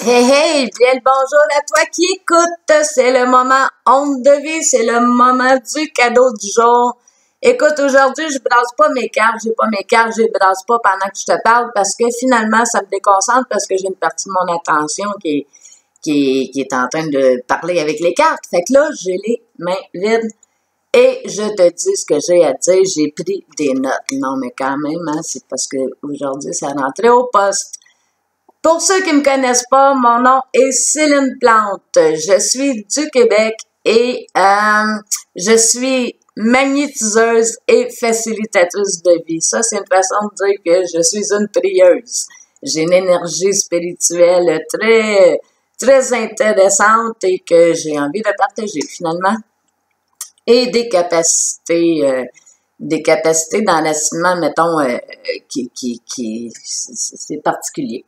Hey hey, bien le bonjour à toi qui écoute. C'est le moment honte de vie, c'est le moment du cadeau du jour. Écoute, aujourd'hui, je brasse pas mes cartes, j'ai pas mes cartes, je les brasse pas pendant que je te parle parce que finalement, ça me déconcentre parce que j'ai une partie de mon attention qui est en train de parler avec les cartes. Fait que là, j'ai les mains vides et je te dis ce que j'ai à dire. J'ai pris des notes. Non, mais quand même, hein, c'est parce que aujourd'hui, ça rentrait au poste. Pour ceux qui me connaissent pas, mon nom est Céline Plante. Je suis du Québec et je suis magnétiseuse et facilitatrice de vie. Ça, c'est une façon de dire que je suis une prieuse. J'ai une énergie spirituelle très intéressante et que j'ai envie de partager finalement. Et des capacités dans l'assaisonnement, mettons, c'est particulier.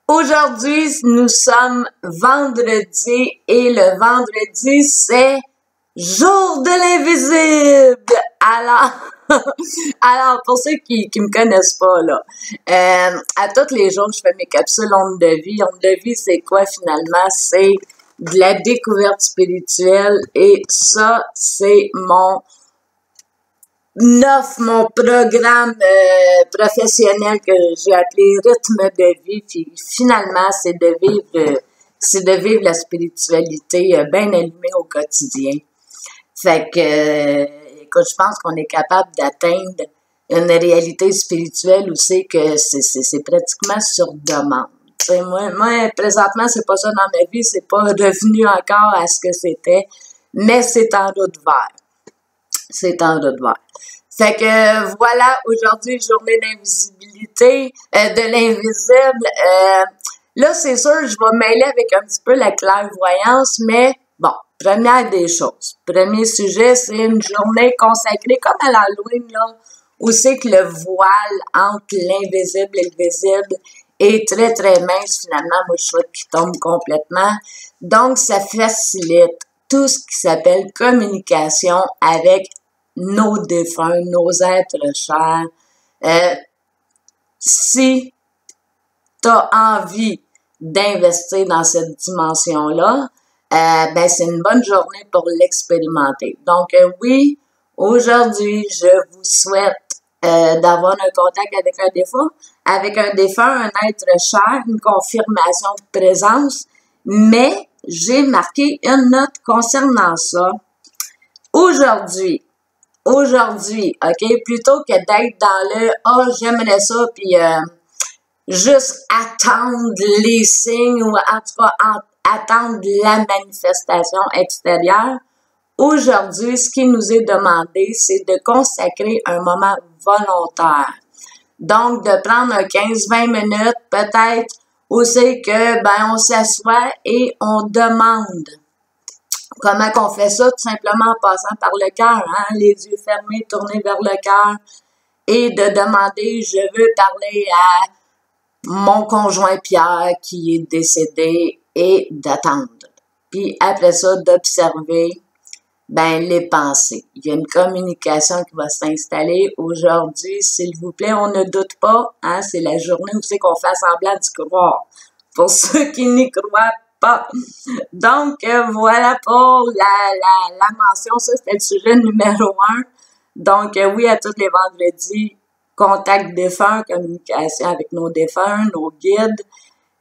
Aujourd'hui, nous sommes vendredi et le vendredi, c'est jour de l'invisible. Alors, pour ceux qui me connaissent pas, là, à tous les jours, je fais mes capsules ondes de vie. Ondes de vie, c'est quoi finalement? C'est de la découverte spirituelle et ça, c'est mon programme professionnel que j'ai appelé rythme de vie. Puis finalement, c'est de vivre la spiritualité bien allumée au quotidien. Fait que, écoute, je pense qu'on est capable d'atteindre une réalité spirituelle où c'est que c'est pratiquement sur demande. T'sais, moi, présentement, c'est pas ça dans ma vie, c'est pas revenu encore à ce que c'était, mais c'est en route vers. C'est en route vers. Fait que voilà, aujourd'hui, journée d'invisibilité, de l'invisible. Là, c'est sûr, je vais mêler avec un petit peu la clairvoyance, mais bon, première des choses. Premier sujet, c'est une journée consacrée comme à l'Halloween, là, où c'est que le voile entre l'invisible et le visible est très mince. Finalement, moi, je souhaite qu'il tombe complètement. Donc, ça facilite tout ce qui s'appelle communication avec nos défunts, nos êtres chers. Si tu as envie d'investir dans cette dimension-là, ben c'est une bonne journée pour l'expérimenter. Donc, oui, aujourd'hui, je vous souhaite d'avoir un contact avec un défunt, un être cher, une confirmation de présence, mais j'ai marqué une note concernant ça. Aujourd'hui, OK, plutôt que d'être dans le « Ah, j'aimerais ça », puis juste attendre les signes ou en tout cas attendre la manifestation extérieure, aujourd'hui, ce qui nous est demandé, c'est de consacrer un moment volontaire. Donc, de prendre un 15-20 minutes, peut-être, où c'est que, ben, on s'assoit et on demande. Comment qu'on fait ça? Tout simplement en passant par le cœur, hein? Les yeux fermés, tournés vers le cœur, et de demander, je veux parler à mon conjoint Pierre qui est décédé, et d'attendre. Puis après ça, d'observer ben les pensées. Il y a une communication qui va s'installer aujourd'hui, s'il vous plaît, on ne doute pas, hein, c'est la journée où c'est qu'on fait semblant d'y croire. Pour ceux qui n'y croient pas. Donc, voilà pour la mention, ça c'était le sujet numéro 1. Donc, oui, à tous les vendredis, contact défunt, communication avec nos défunts, nos guides,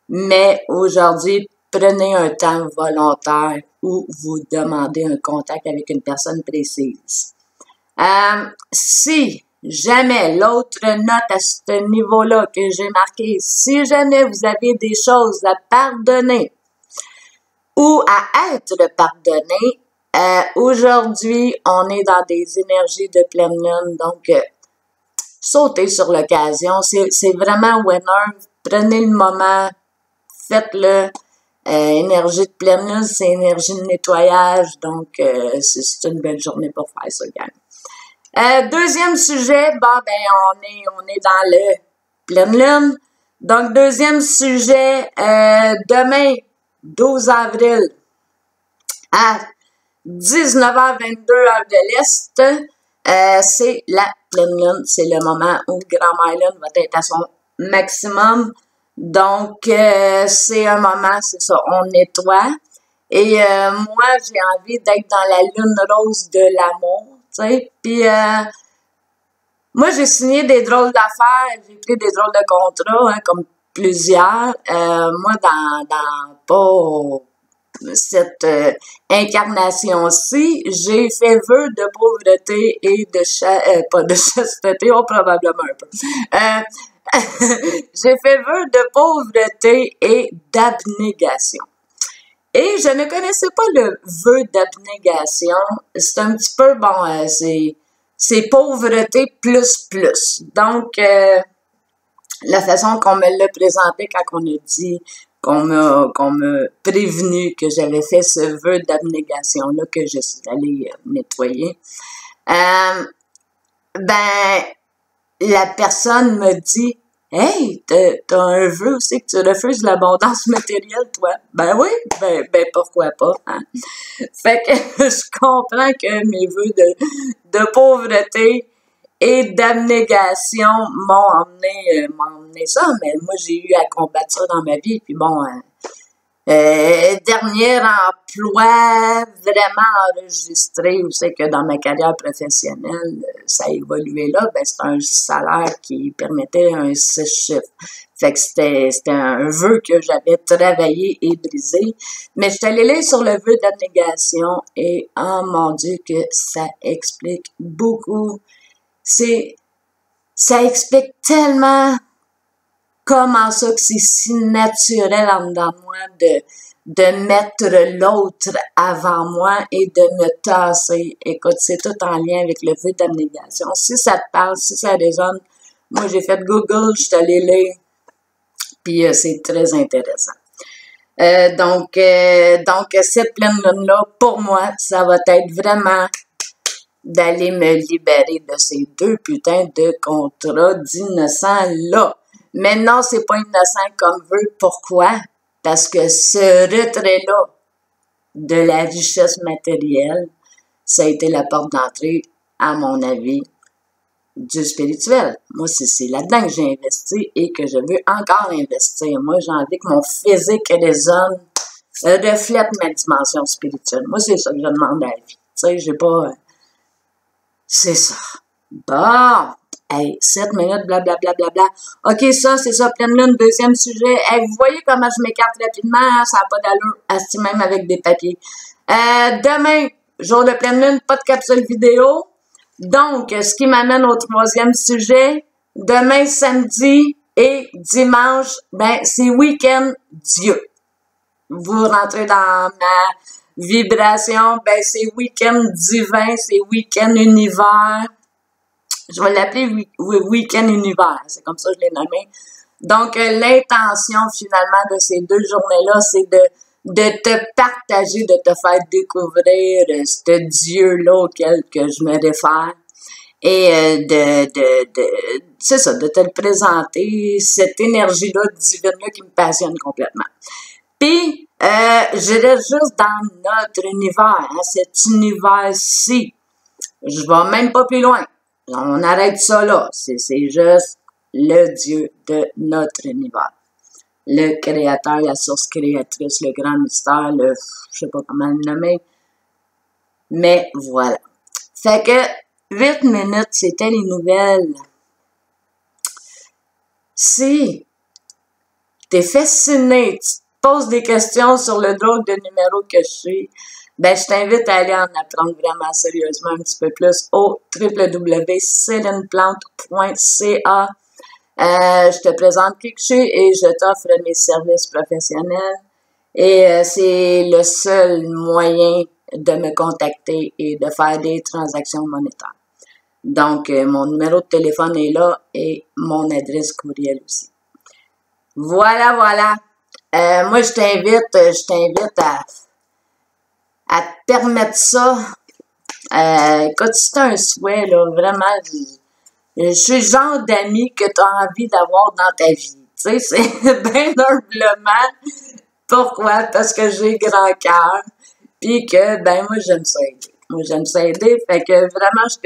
mais aujourd'hui, prenez un temps volontaire où vous demandez un contact avec une personne précise. Si jamais l'autre note à ce niveau-là que j'ai marqué, si jamais vous avez des choses à pardonner ou à être pardonné, aujourd'hui, on est dans des énergies de pleine lune, donc sautez sur l'occasion, c'est vraiment winner, prenez le moment, faites-le. Énergie de pleine lune, c'est énergie de nettoyage, donc c'est une belle journée pour faire ça, gang. Deuxième sujet, bon ben on est dans le pleine lune. Donc deuxième sujet, demain, 12 avril, à 19h22 heure de l'Est, c'est la pleine lune, c'est le moment où Grand Mylon va être à son maximum. Donc, c'est un moment, c'est ça, on nettoie. Et moi, j'ai envie d'être dans la lune rose de l'amour, tu sais. Puis, moi, j'ai signé des drôles d'affaires, j'ai pris des drôles de contrats, hein, comme plusieurs. Moi, pas cette incarnation-ci, j'ai fait vœu de pauvreté et de pas de chasteté, oh, probablement un peu. J'ai fait vœu de pauvreté et d'abnégation. Et je ne connaissais pas le vœu d'abnégation. C'est un petit peu, bon, c'est pauvreté plus plus. Donc, la façon qu'on me l'a présenté quand on a dit, qu'on m'a prévenu que j'avais fait ce vœu d'abnégation-là que je suis allée nettoyer, ben, la personne me dit, hey, t'as un vœu aussi que tu refuses l'abondance matérielle, toi. Ben oui, ben pourquoi pas, hein? Fait que je comprends que mes vœux de pauvreté et d'abnégation m'ont emmené ça, mais moi j'ai eu à combattre ça dans ma vie, puis bon, dernier emploi vraiment enregistré où c'est que dans ma carrière professionnelle, ça a évolué là, ben c'est un salaire qui permettait un 6 chiffres. Fait que c'était un vœu que j'avais travaillé et brisé. Mais je suis allée lire sur le vœu d'abnégation et, oh mon Dieu, que ça explique beaucoup. Ça explique tellement comment ça que c'est si naturel en dedans de moi de mettre l'autre avant moi et de me tasser. Écoute, c'est tout en lien avec le vœu d'abnégation. Si ça te parle, si ça résonne, moi j'ai fait Google, je suis allée lire, puis c'est très intéressant. Donc cette pleine lune-là, pour moi, ça va être vraiment d'aller me libérer de ces deux putains de contrats d'innocents-là. Mais non, c'est pas innocent comme vœu. Pourquoi? Parce que ce retrait-là de la richesse matérielle, ça a été la porte d'entrée, à mon avis, du spirituel. Moi, c'est là-dedans que j'ai investi et que je veux encore investir. Moi, j'ai envie que mon physique résonne, reflète ma dimension spirituelle. Moi, c'est ça que je demande à la vie. Tu sais, j'ai pas... c'est ça. Bon! Hey, 7 minutes, blablabla. OK, ça, c'est ça, pleine lune, deuxième sujet. Hey, vous voyez comment je m'écarte rapidement, hein? Ça n'a pas d'allure, assis même avec des papiers. Demain, jour de pleine lune, pas de capsule vidéo. Donc, ce qui m'amène au troisième sujet. Demain, samedi et dimanche, ben, c'est week-end Dieu. Vous rentrez dans ma vibration, ben, c'est week-end divin, c'est week-end univers. Je vais l'appeler week-end univers, c'est comme ça que je l'ai nommé. Donc, l'intention, finalement, de ces deux journées-là, c'est de te partager, de te faire découvrir ce Dieu-là auquel que je me réfère. Et c'est ça, de te le présenter, cette énergie-là, divine-là, qui me passionne complètement. Puis, je reste juste dans notre univers, hein, cet univers-ci. Je vais même pas plus loin. On arrête ça là. C'est juste le Dieu de notre univers. Le créateur, la source créatrice, le grand mystère, je sais pas comment le nommer. Mais voilà. Fait que 8 minutes, c'était les nouvelles. Si t'es fasciné, tu te poses des questions sur le drôle de numéro que je suis, ben, je t'invite à aller en apprendre vraiment sérieusement un petit peu plus au www.celineplante.ca. Je te présente qui que je suis et je t'offre mes services professionnels. Et c'est le seul moyen de me contacter et de faire des transactions monétaires. Donc, mon numéro de téléphone est là et mon adresse courriel aussi. Voilà. Moi, je t'invite à te permettre ça. Écoute, si t'as un souhait, là, vraiment, je suis le genre d'ami que tu as envie d'avoir dans ta vie. Tu sais, c'est bien humblement. Pourquoi? Parce que j'ai grand cœur. Puis que, ben, moi, j'aime ça aider. Fait que vraiment, je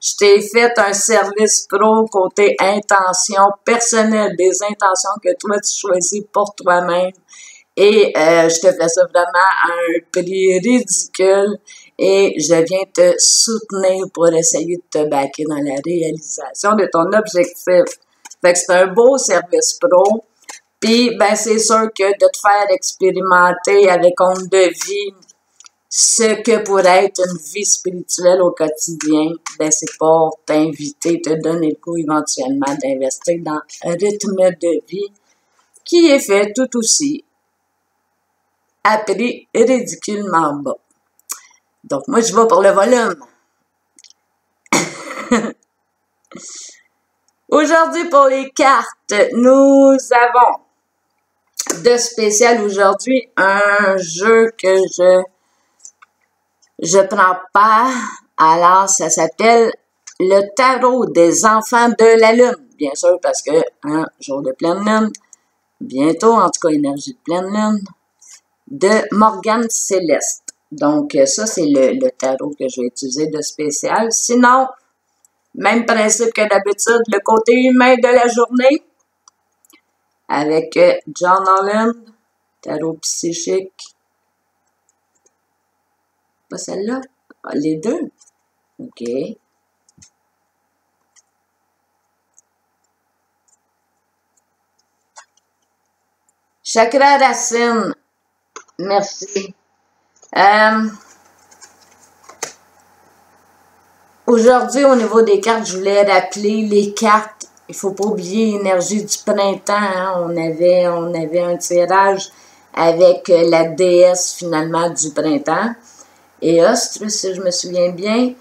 Je t'ai fait un service pro côté intention personnelle, des intentions que toi tu choisis pour toi-même. Et je te fais ça vraiment à un prix ridicule et je viens te soutenir pour essayer de te baquer dans la réalisation de ton objectif. Fait que c'est un beau service pro. Puis, ben, c'est sûr que de te faire expérimenter avec compte de vie ce que pourrait être une vie spirituelle au quotidien, ben, c'est pour t'inviter, te donner le coup éventuellement d'investir dans un rythme de vie qui est fait tout aussi à prix ridiculement bas. Donc, moi, je vais pour le volume. Aujourd'hui, pour les cartes, nous avons de spécial aujourd'hui un jeu que je prends pas. Alors, ça s'appelle le tarot des enfants de la lune. Bien sûr, parce que, jour de pleine lune, bientôt, en tout cas, énergie de pleine lune, de Morgane Céleste. Donc, ça, c'est le tarot que je vais utiliser de spécial. Sinon, même principe que d'habitude, le côté humain de la journée, avec John Holland, tarot psychique. Pas celle-là? Ah, les deux? OK. Chakra racine. Merci. Aujourd'hui, au niveau des cartes, je voulais rappeler les cartes. Il faut pas oublier l'énergie du printemps. Hein? On avait un tirage avec la déesse, finalement, du printemps. Et Ostre, si je me souviens bien,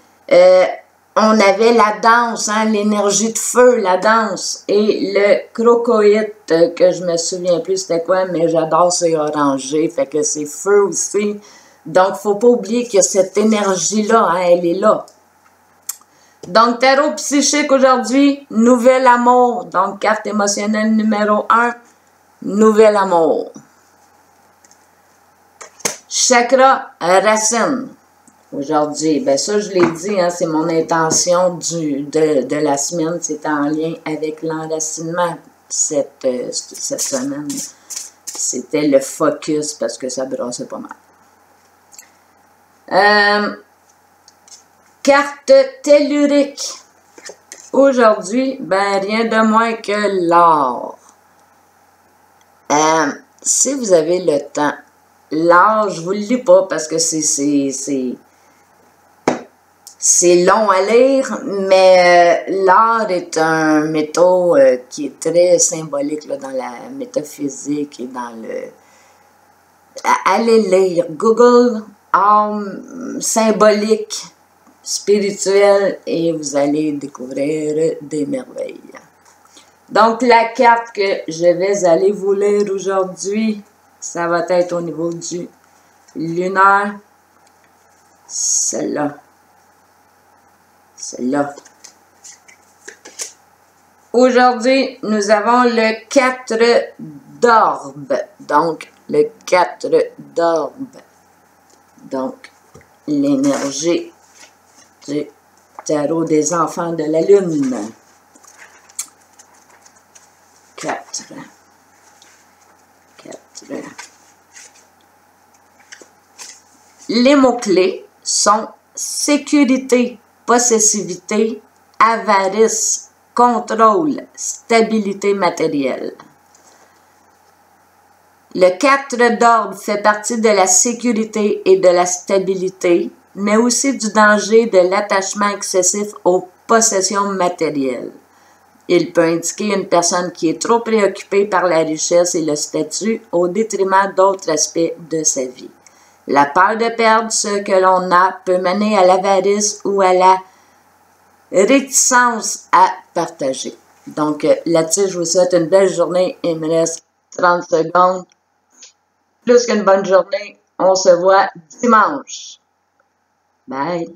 on avait la danse, hein, l'énergie de feu, la danse. Et le crocoïte, que je me souviens plus c'était quoi, mais j'adore, c'est orangé, fait que c'est feu aussi. Donc, faut pas oublier que cette énergie-là, hein, elle est là. Donc, tarot psychique aujourd'hui, nouvel amour. Donc, carte émotionnelle numéro 1, nouvel amour. Chakra racine. Aujourd'hui, ben ça, je l'ai dit, hein, c'est mon intention de la semaine. C'est en lien avec l'enracinement cette semaine. C'était le focus parce que ça brassait pas mal. Carte tellurique. Aujourd'hui, ben rien de moins que l'or. Si vous avez le temps, l'or, je vous le lis pas parce que c'est long à lire, mais l'or est un métaux qui est très symbolique là, dans la métaphysique et dans le... Allez lire, Google, âme symbolique, spirituelle, et vous allez découvrir des merveilles. Donc, la carte que je vais aller vous lire aujourd'hui, ça va être au niveau du lunaire. Celle-là. Celle-là. Aujourd'hui, nous avons le 4 d'orbe. Donc, le 4 d'orbe. Donc, l'énergie du tarot des enfants de la lune. 4. Les mots-clés sont sécurité, possessivité, avarice, contrôle, stabilité matérielle. Le 4 d'orbe fait partie de la sécurité et de la stabilité, mais aussi du danger de l'attachement excessif aux possessions matérielles. Il peut indiquer une personne qui est trop préoccupée par la richesse et le statut au détriment d'autres aspects de sa vie. La peur de perdre ce que l'on a peut mener à l'avarice ou à la réticence à partager. Donc, là-dessus, je vous souhaite une belle journée. Il me reste 30 secondes. Plus qu'une bonne journée. On se voit dimanche. Bye.